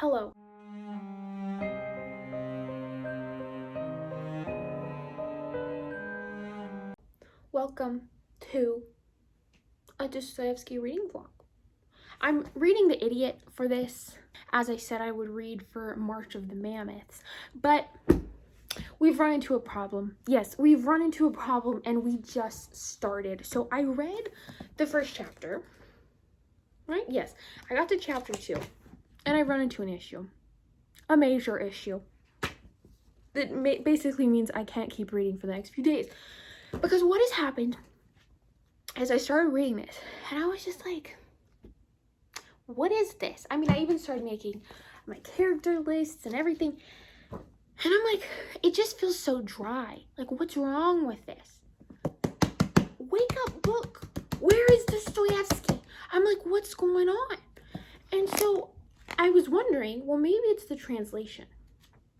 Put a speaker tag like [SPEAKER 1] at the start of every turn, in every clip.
[SPEAKER 1] Hello. Welcome to a Dostoevsky reading vlog. I'm reading The Idiot for this. As I said, I would read for March of the Mammoths, but we've run into a problem. Yes, we've run into a problem and we just started. So I read the first chapter, right? Yes, I got to chapter 2 and I run into an issue, a major issue. That basically means I can't keep reading for the next few days. Because what has happened is I started reading this and I was just like, what is this? I mean, I even started making my character lists and everything. And I'm like, it just feels so dry. Like, what's wrong with this? Wake up, book. Where is Dostoevsky? I'm like, what's going on? And so I was wondering, well, maybe it's the translation,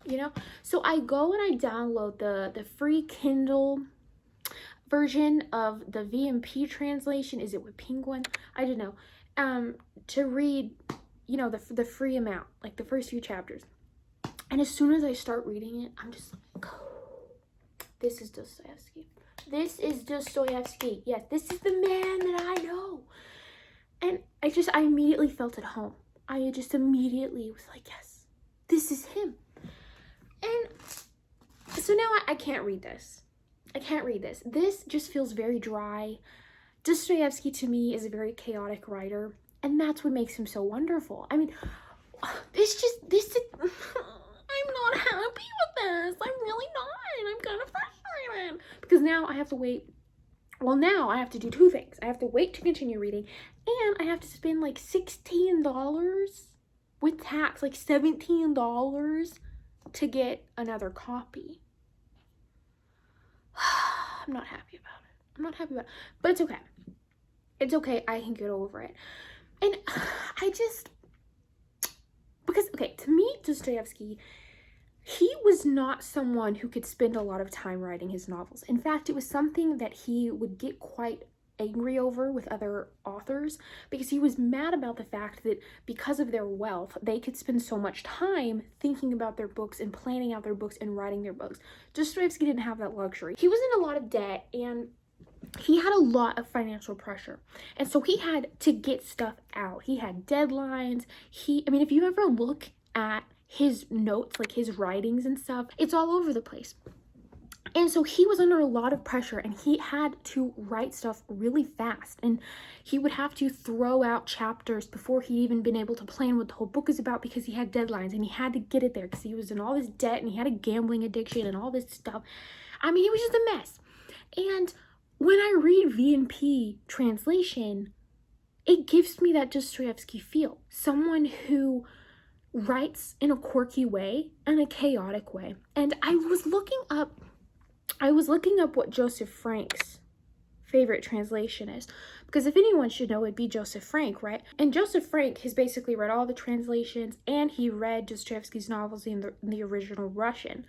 [SPEAKER 1] you know? So I go and I download the free Kindle version of the VMP translation. Is it with Penguin? I don't know. To read, you know, the free amount, like the first few chapters. And as soon as I start reading it, I'm just like, oh, this is Dostoevsky. This is Dostoevsky. Yes, this is the man that I know. And I immediately felt at home. I just immediately was like, yes, this is him. And so now I can't read this. I can't read this. This just feels very dry. Dostoevsky to me is a very chaotic writer, and that's what makes him so wonderful. I mean, I'm not happy with this. I'm really not. I'm kind of frustrated because now I have to wait. Well, now I have to do two things. I have to wait to continue reading, and I have to spend like $16 with tax, like $17 to get another copy. I'm not happy about it. I'm not happy about it. But it's okay. It's okay. I can get over it. And because, okay, to me, Dostoevsky, he was not someone who could spend a lot of time writing his novels. In fact, it was something that he would get quite angry over with other authors because he was mad about the fact that because of their wealth, they could spend so much time thinking about their books and planning out their books and writing their books. Dostoevsky didn't have that luxury. He was in a lot of debt and he had a lot of financial pressure. And so he had to get stuff out. He had deadlines. I mean, if you ever look at his notes, like his writings and stuff, it's all over the place. And so he was under a lot of pressure and he had to write stuff really fast. And he would have to throw out chapters before he'd even been able to plan what the whole book is about because he had deadlines and he had to get it there because he was in all this debt and he had a gambling addiction and all this stuff. I mean, he was just a mess. And when I read V&P translation, it gives me that Dostoevsky feel. Someone who writes in a quirky way and a chaotic way. And I was looking up what Joseph Frank's favorite translation is. Because if anyone should know, it'd be Joseph Frank, right? And Joseph Frank has basically read all the translations and he read Dostoevsky's novels in the original Russian.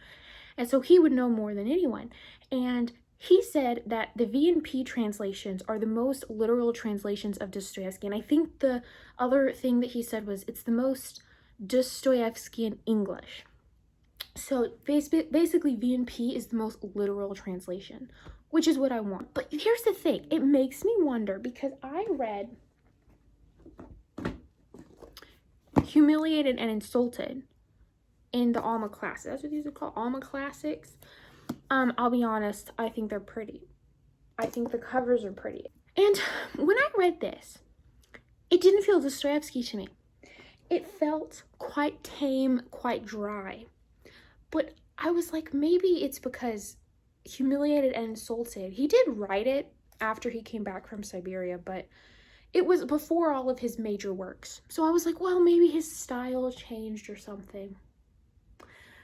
[SPEAKER 1] And so he would know more than anyone. And he said that the V&P translations are the most literal translations of Dostoevsky. And I think the other thing that he said was it's the most Dostoevskian English. So basically V&P is the most literal translation, which is what I want. But here's the thing. It makes me wonder because I read Humiliated and Insulted in the Alma Classics. That's what these are called, Alma Classics. I'll be honest, I think they're pretty. I think the covers are pretty. And when I read this, it didn't feel Dostoevsky to me. It felt quite tame, quite dry. But I was like, maybe it's because Humiliated and Insulted, he did write it after he came back from Siberia, but it was before all of his major works. So I was like, well, maybe his style changed or something.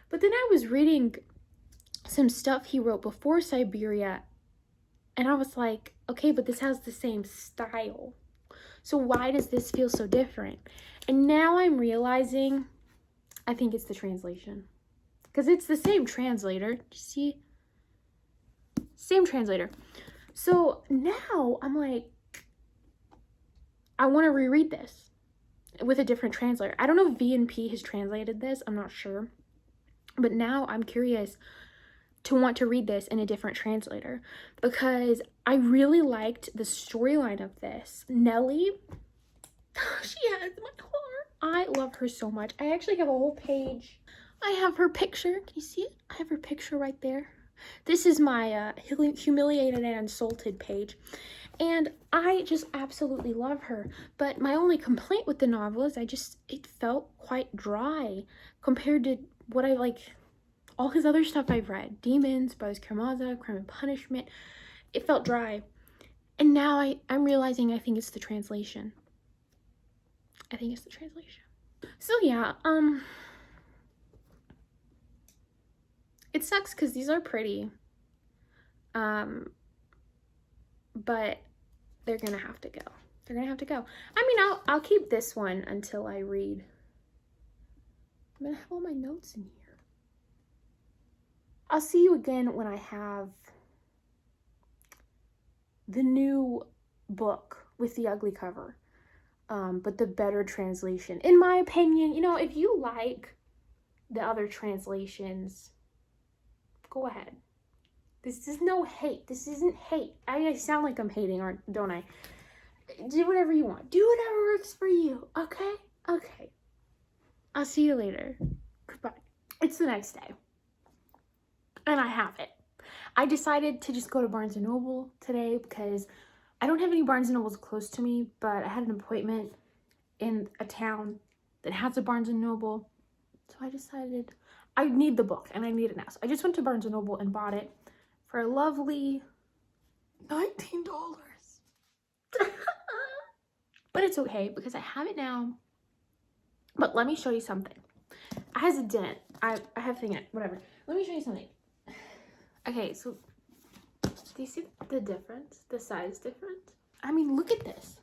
[SPEAKER 1] But then I was reading some stuff he wrote before Siberia, and I was like, okay, but this has the same style. So why does this feel so different? And now I'm realizing, I think it's the translation. Because it's the same translator. See? Same translator. So now I'm like, I want to reread this. with a different translator. I don't know if V&P has translated this, I'm not sure. But now I'm curious to want to read this in a different translator because I really liked the storyline of this. Nellie, she has my heart. I love her so much. I actually have a whole page. I have her picture. Can you see it? I have her picture right there. This is my humiliated and insulted page. And I just absolutely love her. But my only complaint with the novel is it felt quite dry compared to what I like, all his other stuff I've read. Demons, Brothers Karamazov, Crime and Punishment. It felt dry. And now I'm realizing I think it's the translation. I think it's the translation. So yeah, it sucks because these are pretty. But they're gonna have to go. They're gonna have to go. I mean, I'll keep this one until I read. I'm gonna have all my notes in here. I'll see you again when I have the new book with the ugly cover, but the better translation. In my opinion, you know, if you like the other translations, go ahead. This is no hate. This isn't hate. I sound like I'm hating, don't I? Do whatever you want. Do whatever works for you, okay? Okay. I'll see you later. Goodbye. It's the next day. And I have it. I decided to just go to Barnes & Noble today because I don't have any Barnes & Nobles close to me, but I had an appointment in a town that has a Barnes & Noble. So I decided I need the book and I need it now. So I just went to Barnes & Noble and bought it for a lovely $19. But it's okay because I have it now. But let me show you something. It has a dent. I have a thing in it. Whatever. Let me show you something. Okay, so do you see the difference? The size difference? I mean, look at this.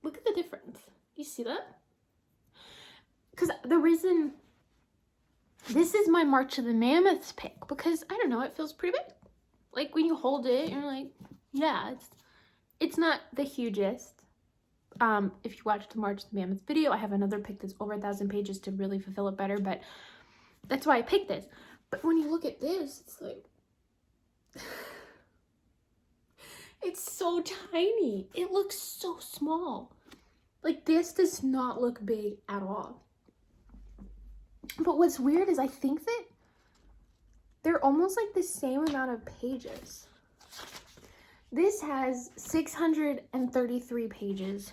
[SPEAKER 1] Look at the difference. You see that? Because the reason this is my March of the Mammoths pick, because I don't know, it feels pretty big. Like when you hold it, you're like, yeah, it's not the hugest. If you watched the March of the Mammoths video, I have another pick that's over 1,000 pages to really fulfill it better, but that's why I picked this. But when you look at this, it's like, it's so tiny. It looks so small. Like this does not look big at all. But what's weird is I think that they're almost like the same amount of pages. This has 633 pages.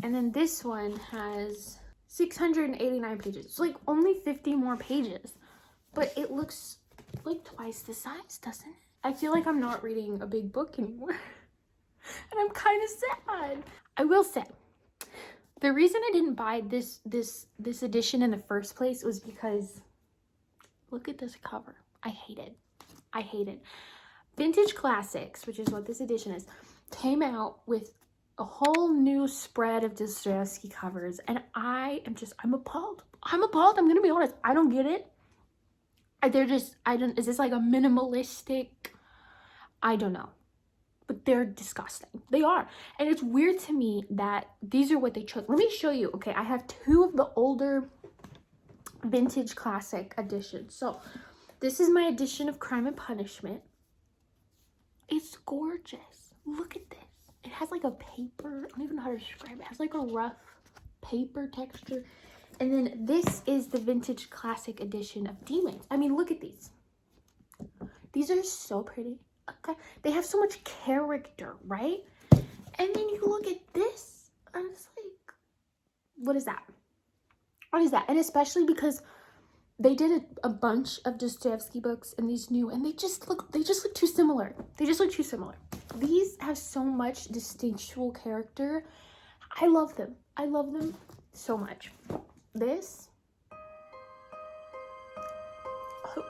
[SPEAKER 1] And then this one has 689 pages. It's like only 50 more pages. But it looks like twice the size, doesn't it? I feel like I'm not reading a big book anymore. And I'm kind of sad. I will say, the reason I didn't buy this edition in the first place was because look at this cover. I hate it. I hate it. Vintage Classics, which is what this edition is, came out with a whole new spread of Dostoevsky covers, and I'm appalled. I'm appalled. I'm gonna be honest. I don't get it. Is this like a minimalistic? I don't know. But they're disgusting. They are. And it's weird to me that these are what they chose. Let me show you. Okay, I have two of the older Vintage Classic editions. So this is my edition of Crime and Punishment. It's gorgeous. Look at this. It has like a paper. I don't even know how to describe it. It has like a rough paper texture. And then this is the Vintage Classic edition of Demons. I mean, look at these. These are so pretty. Okay. They have so much character, right? And then you look at this. And it's like, what is that? What is that? And especially because they did a bunch of Dostoevsky books in these new, and they just look too similar. They just look too similar. These have so much distinctual character. I love them. I love them so much. This, oh,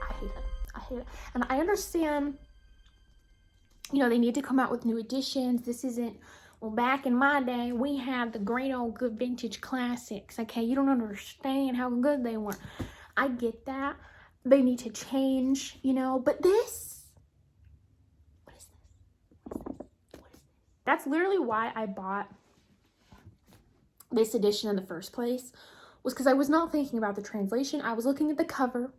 [SPEAKER 1] I hate it. I hate it. And I understand, you know, they need to come out with new editions. This isn't, well, back in my day, we had the great old good Vintage Classics. Okay, you don't understand how good they were. I get that. They need to change, you know, but this, what is this? What is this? What is this? That's literally why I bought this edition in the first place was because I was not thinking about the translation. I was looking at the cover,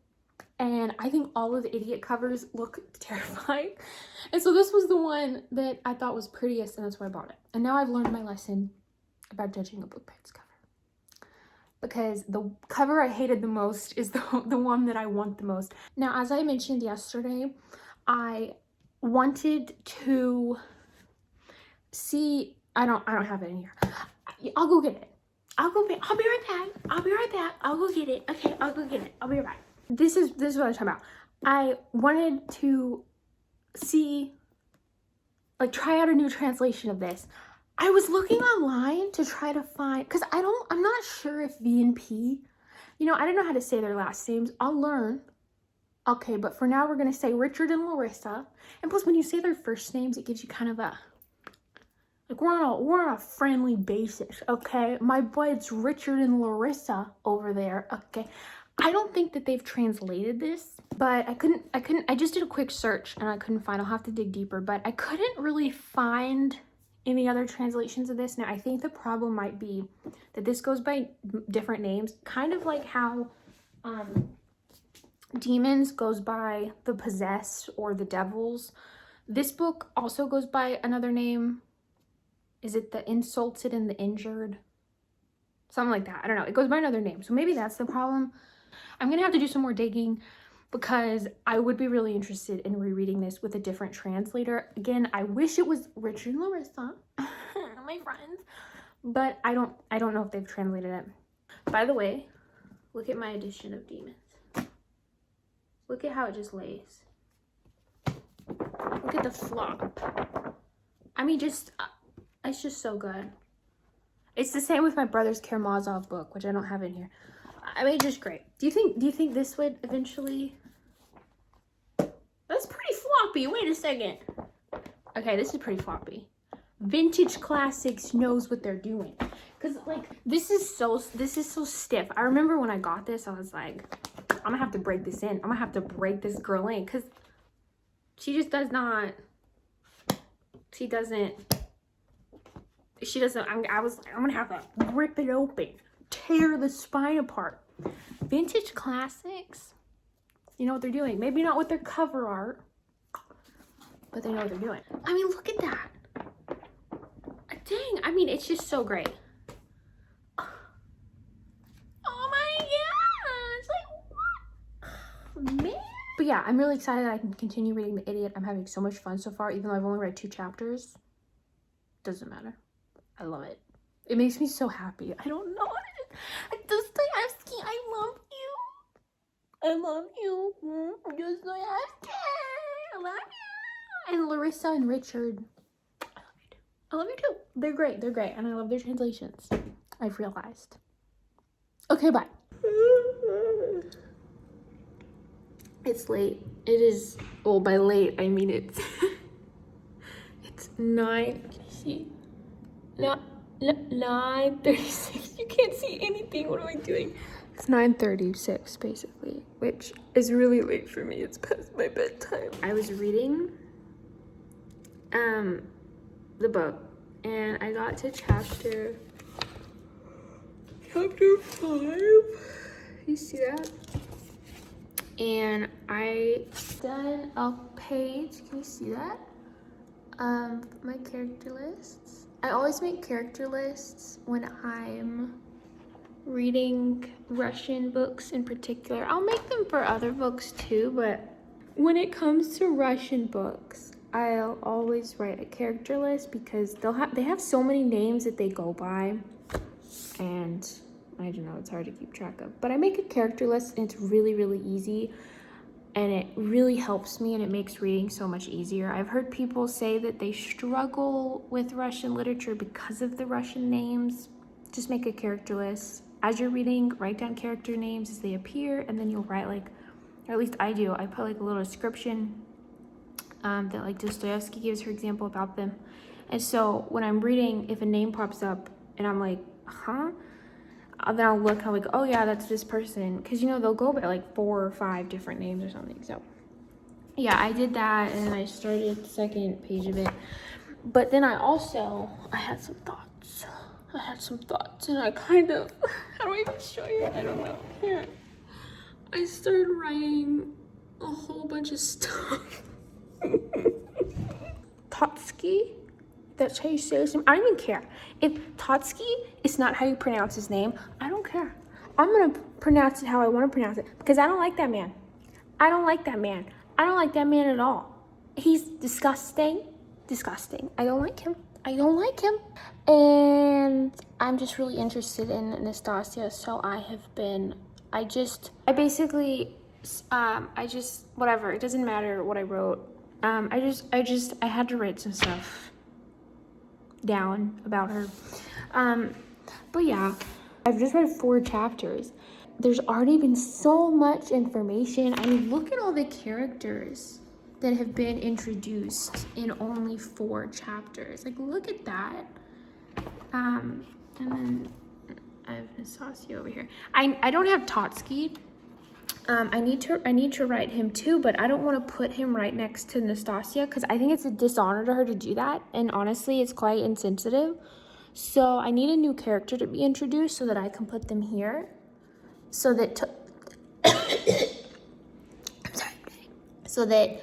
[SPEAKER 1] and I think all of the idiot covers look terrifying. And so this was the one that I thought was prettiest, and that's why I bought it. And now I've learned my lesson about judging a book by its cover. Because the cover I hated the most is the one that I want the most. Now, as I mentioned yesterday, I wanted to see, I don't have it in here. I'll go get it. I'll be right back. I'll go get it. Okay, I'll go get it. I'll be right back. This is what I'm talking about. I wanted to see, like, try out a new translation of this. I was looking online to try to find, because I'm not sure if V and P, I don't know how to say their last names. I'll learn. Okay, but for now we're going to say Richard and Larissa. And plus, when you say their first names, it gives you kind of a, like, we're on a friendly basis, okay? My buds Richard and Larissa over there, okay? I don't think that they've translated this, but I just did a quick search and I couldn't find, I'll have to dig deeper, but I couldn't really find any other translations of this. Now, I think the problem might be that this goes by different names, kind of like how Demons goes by the Possessed or the Devils. This book also goes by another name. Is it the Insulted and the Injured? Something like that. I don't know. It goes by another name. So maybe that's the problem. I'm going to have to do some more digging because I would be really interested in rereading this with a different translator. Again, I wish it was Richard and Larissa, my friends, but I don't know if they've translated it. By the way, look at my edition of Demons. Look at how it just lays. Look at the flop. I mean, it's just so good. It's the same with my brother's Karamazov book, which I don't have in here. I mean, just great. Do you think this would eventually? That's pretty floppy. Wait a second. Okay, this is pretty floppy. Vintage Classics knows what they're doing. Cause like this is so stiff. I remember when I got this, I was like, I'm gonna have to break this in. I'm gonna have to break this girl in because she just does not. She doesn't. I'm gonna have to rip it open, tear the spine apart. Vintage Classics, you know what they're doing. Maybe not with their cover art, but they know what they're doing. I mean, look at that. Dang, I mean, it's just so great. Oh my gosh, like what? Man. But yeah, I'm really excited that I can continue reading The Idiot. I'm having so much fun so far, even though I've only read 2 chapters. Doesn't matter. I love it. It makes me so happy. I don't know. Dostoevsky, I love you. I love you. Dostoevsky, I love you. And Larissa and Richard, I love you too. They're great. They're great. And I love their translations. I've realized. Okay, bye. It's late. It is, well, by late, I mean it's 9. Can you see? No, 9:36. You can't see anything. What am I doing? It's 9:36 basically, which is really late for me. It's past my bedtime. I was reading the book and I got to chapter 5. You see that? And I done a page. Can you see that? My character lists. I always make character lists when I'm reading Russian books in particular. I'll make them for other books too, but when it comes to Russian books, I'll always write a character list because they have so many names that they go by, and I don't know, it's hard to keep track of. But I make a character list and it's really, really easy. And it really helps me and it makes reading so much easier. I've heard people say that they struggle with Russian literature because of the Russian names. Just make a character list. As you're reading, write down character names as they appear, and then you'll write like, or at least I do, I put like a little description that like Dostoevsky gives, for example, about them. And so when I'm reading, if a name pops up and I'm like, huh? Then I'll look, I'm like, oh yeah, that's this person. Because, they'll go by like 4 or 5 different names or something. So, yeah, I did that, and then I started the second page of it. But then I had some thoughts. I had some thoughts and I kind of, how do I even show you? I don't know. Here. I started writing a whole bunch of stuff. Totsky? That's how you say his name? I don't even care. If Totsky is not how you pronounce his name, I don't care. I'm gonna pronounce it how I want to pronounce it because I don't like that man. I don't like that man. I don't like that man at all. He's disgusting. Disgusting. I don't like him. I don't like him. And I'm just really interested in Nastasia, so I whatever, it doesn't matter what I wrote. I had to write some stuff down about her. But yeah, I've just read 4 chapters. There's already been so much information. I mean, look at all the characters that have been introduced in only 4 chapters. Like, look at that. And then I have Nastasia over here. I don't have Totsky. I need to write him too, but I don't want to put him right next to Nastasia because I think it's a dishonor to her to do that. And honestly, it's quite insensitive. So I need a new character to be introduced so that I can put them here. So that I'm sorry. So that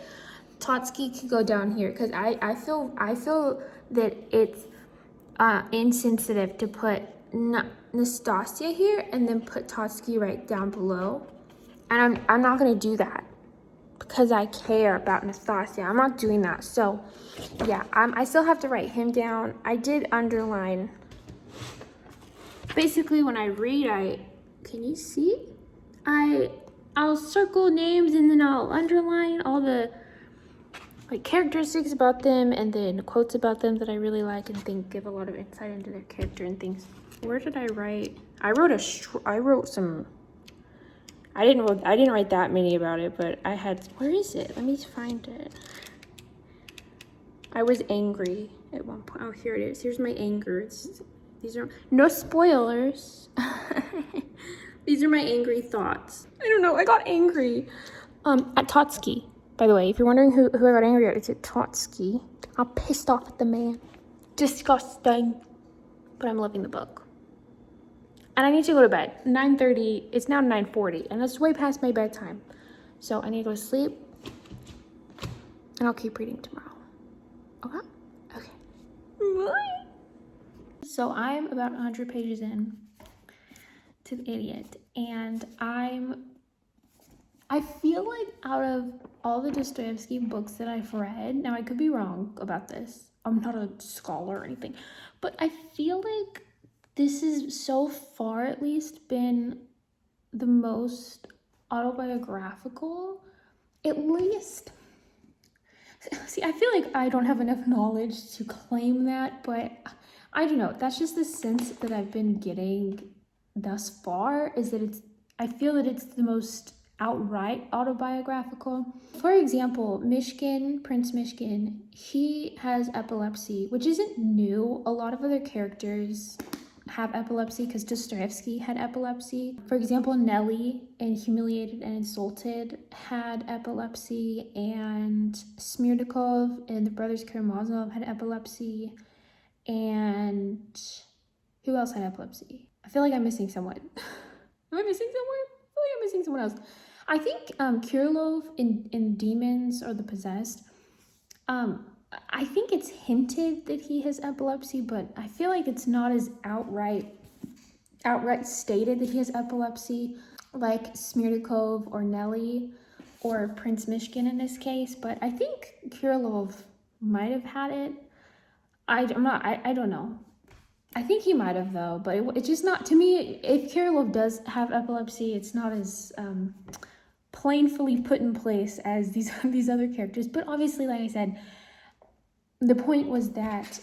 [SPEAKER 1] Totsky could go down here because I feel that it's insensitive to put Nastasia here and then put Totsky right down below. And I'm not gonna do that because I care about Nastasia. I'm not doing that. So yeah, I still have to write him down. I did underline. Basically, when I read, can you see? I'll circle names and then I'll underline all the like characteristics about them and then quotes about them that I really like and think give a lot of insight into their character and things. Where did I write? I wrote some. I didn't write that many about it, but I had. Where is it? Let me find it. I was angry at one point. Oh, here it is. Here's my anger. These are no spoilers. These are my angry thoughts. I don't know. I got angry. At Totsky. By the way, if you're wondering who I got angry at, it's at Totsky. I'm pissed off at the man. Disgusting. But I'm loving the book. And I need to go to bed. 9:30. It's now 9:40, and that's way past my bedtime. So I need to go to sleep. And I'll keep reading tomorrow. Okay? Okay. Bye. So I'm about 100 pages in to The Idiot, and I feel like out of all the Dostoevsky books that I've read, now I could be wrong about this. I'm not a scholar or anything, but I feel like this has so far at least been the most autobiographical, at least. See, I feel like I don't have enough knowledge to claim that, but I don't know. That's just the sense that I've been getting thus far, is that I feel that it's the most outright autobiographical. For example, Prince Mishkin, he has epilepsy, which isn't new. A lot of other characters have epilepsy because Dostoevsky had epilepsy. For example, Nelly in Humiliated and Insulted had epilepsy, and Smirnikov and the brothers Karamazov had epilepsy, and who else had epilepsy? I feel like I'm missing someone. Am I missing someone? I feel like I'm missing someone else. I think Kirillov in Demons or The Possessed, I think it's hinted that he has epilepsy, but I feel like it's not as outright stated that he has epilepsy like Smirnikov or Nelly or Prince Mishkin in this case. But I think Kirillov might have had it. I don't know. I think he might have though, but it's just not, to me, if Kirillov does have epilepsy, it's not as plainly put in place as these other characters. But obviously, like I said, the point was that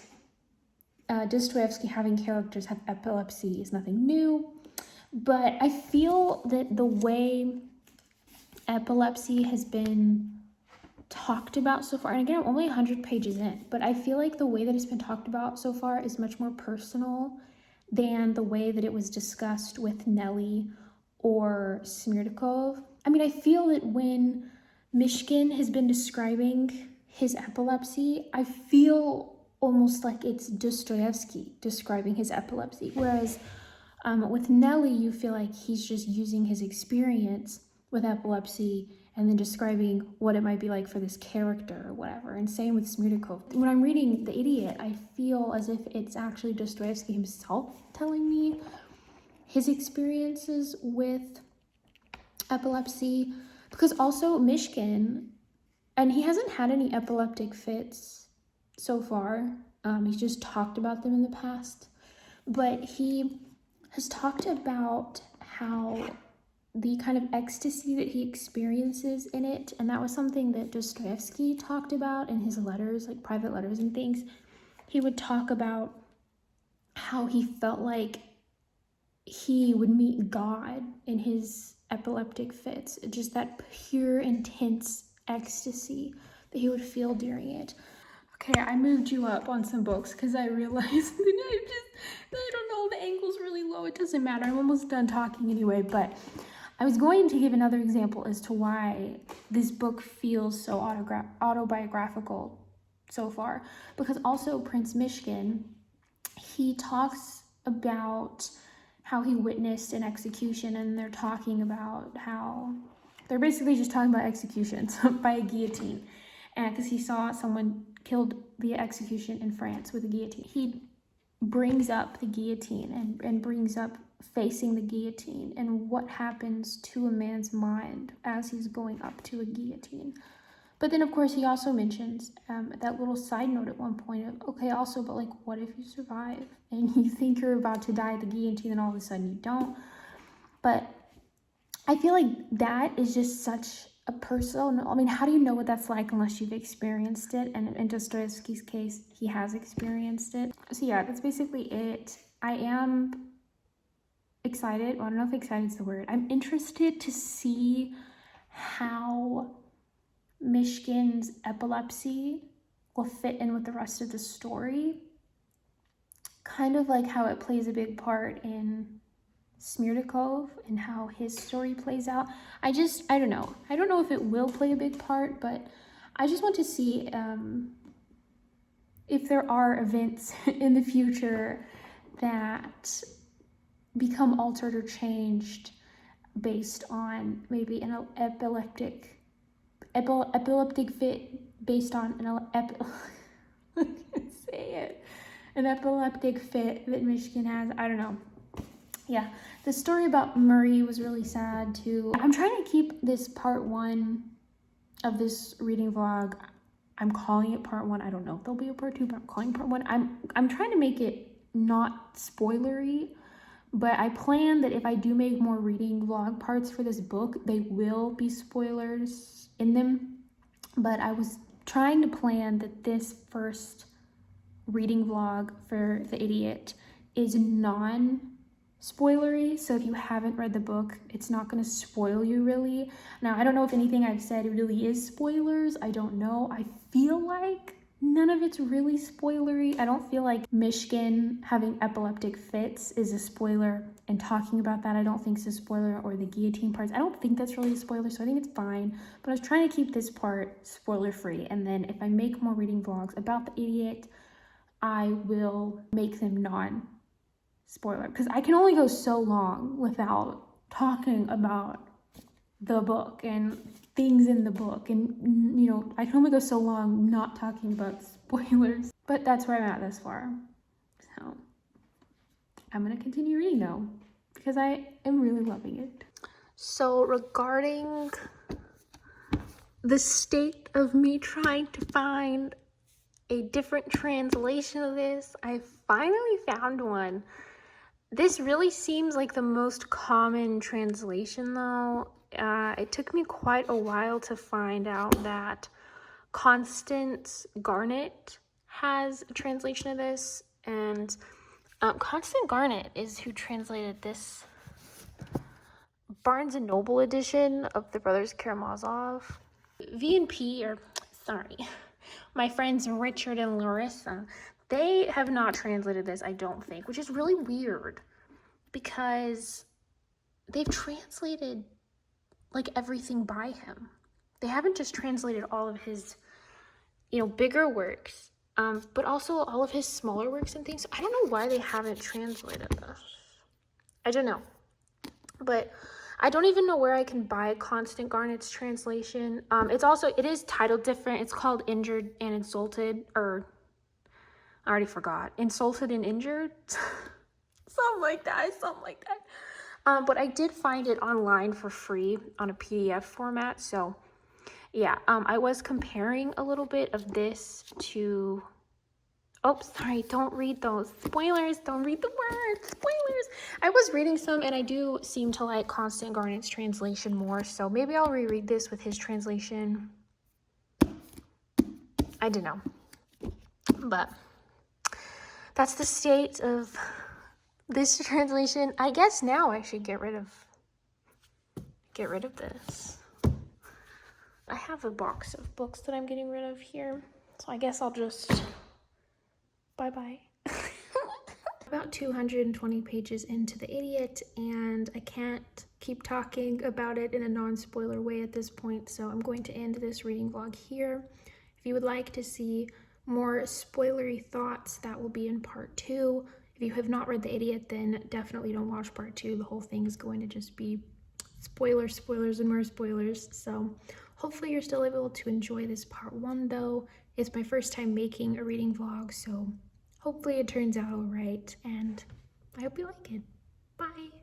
[SPEAKER 1] Dostoevsky having characters have epilepsy is nothing new, but I feel that the way epilepsy has been talked about so far, and again, I'm only 100 pages in, but I feel like the way that it's been talked about so far is much more personal than the way that it was discussed with Nelly or Smirnikov. I mean, I feel that when Mishkin has been describing his epilepsy, I feel almost like it's Dostoevsky describing his epilepsy, whereas with Nelly, you feel like he's just using his experience with epilepsy and then describing what it might be like for this character or whatever. And same with Smirnikov. When I'm reading The Idiot, I feel as if it's actually Dostoevsky himself telling me his experiences with epilepsy, because also Mishkin, and he hasn't had any epileptic fits so far. He's just talked about them in the past, but he has talked about how the kind of ecstasy that he experiences in it, and that was something that Dostoevsky talked about in his letters, like private letters and things. He would talk about how he felt like he would meet God in his epileptic fits, just that pure, intense ecstasy that he would feel during it. Okay, I moved you up on some books because I realized that I don't know, the angle's really low. It doesn't matter. I'm almost done talking anyway, but I was going to give another example as to why this book feels so autobiographical so far. Because also Prince Mishkin, he talks about how he witnessed an execution, and they're talking about how they're basically just talking about executions by a guillotine. And because he saw someone killed via execution in France with a guillotine. He brings up the guillotine and brings up facing the guillotine and what happens to a man's mind as he's going up to a guillotine. But then, of course, he also mentions that little side note at one point of, okay, also, but like, what if you survive and you think you're about to die at the guillotine and all of a sudden you don't? But I feel like that is just such a personal, I mean, how do you know what that's like unless you've experienced it? And in Dostoevsky's case, he has experienced it. So yeah, that's basically it. I am excited. Well, I don't know if excited is the word. I'm interested to see how Mishkin's epilepsy will fit in with the rest of the story. Kind of like how it plays a big part in Smirnikov and how his story plays out. I don't know. I don't know if it will play a big part, but I just want to see if there are events in the future that become altered or changed based on maybe an epileptic fit based on an epileptic fit that Mishkin has. I don't know. Yeah, the story about Murray was really sad too. I'm trying to keep this part 1 of this reading vlog. I'm calling it part 1. I don't know if there'll be a part 2, but I'm calling it part 1. I'm trying to make it not spoilery, but I plan that if I do make more reading vlog parts for this book, they will be spoilers in them. But I was trying to plan that this first reading vlog for The Idiot is non-spoilery, so if you haven't read the book, it's not going to spoil you really. Now, I don't know if anything I've said really is spoilers. I don't know. I feel like none of it's really spoilery. I don't feel like Mishkin having epileptic fits is a spoiler, and talking about that I don't think is a spoiler, or the guillotine parts. I don't think that's really a spoiler, so I think it's fine. But I was trying to keep this part spoiler-free, and then if I make more reading vlogs about The Idiot, I will make them non-spoiler, because I can only go so long without talking about the book and things in the book, and you know, I can only go so long not talking about spoilers. But that's where I'm at this far, so I'm gonna continue reading though, because I am really loving it. So regarding the state of me trying to find a different translation of this, I finally found one. This really seems like the most common translation though. It took me quite a while to find out that Constance Garnett has a translation of this, and Constance Garnett is who translated this Barnes & Noble edition of the Brothers Karamazov. My friends Richard and Larissa, they have not translated this, I don't think, which is really weird because they've translated like everything by him. They haven't just translated all of his, bigger works. but also all of his smaller works and things. I don't know why they haven't translated this. I don't know. But I don't even know where I can buy Constant Garnett's translation. It is titled different. It's called Injured and Insulted, or I already forgot. Insulted and Injured? Something like that. But I did find it online for free on a PDF format. So yeah, I was comparing a little bit of this to... Oh, sorry, don't read those. Spoilers, don't read the words. Spoilers. I was reading some, and I do seem to like Constant Garnett's translation more, so maybe I'll reread this with his translation. I don't know. But that's the state of this translation. I guess now I should get rid of this. I have a box of books that I'm getting rid of here, so I guess I'll just... Bye-bye. About 220 pages into The Idiot, and I can't keep talking about it in a non-spoiler way at this point, so I'm going to end this reading vlog here. If you would like to see more spoilery thoughts, that will be in part 2. If you have not read The Idiot, then definitely don't watch part 2. The whole thing is going to just be spoilers, and more spoilers. So hopefully you're still able to enjoy this part 1, though. It's my first time making a reading vlog, so hopefully it turns out all right, and I hope you like it. Bye!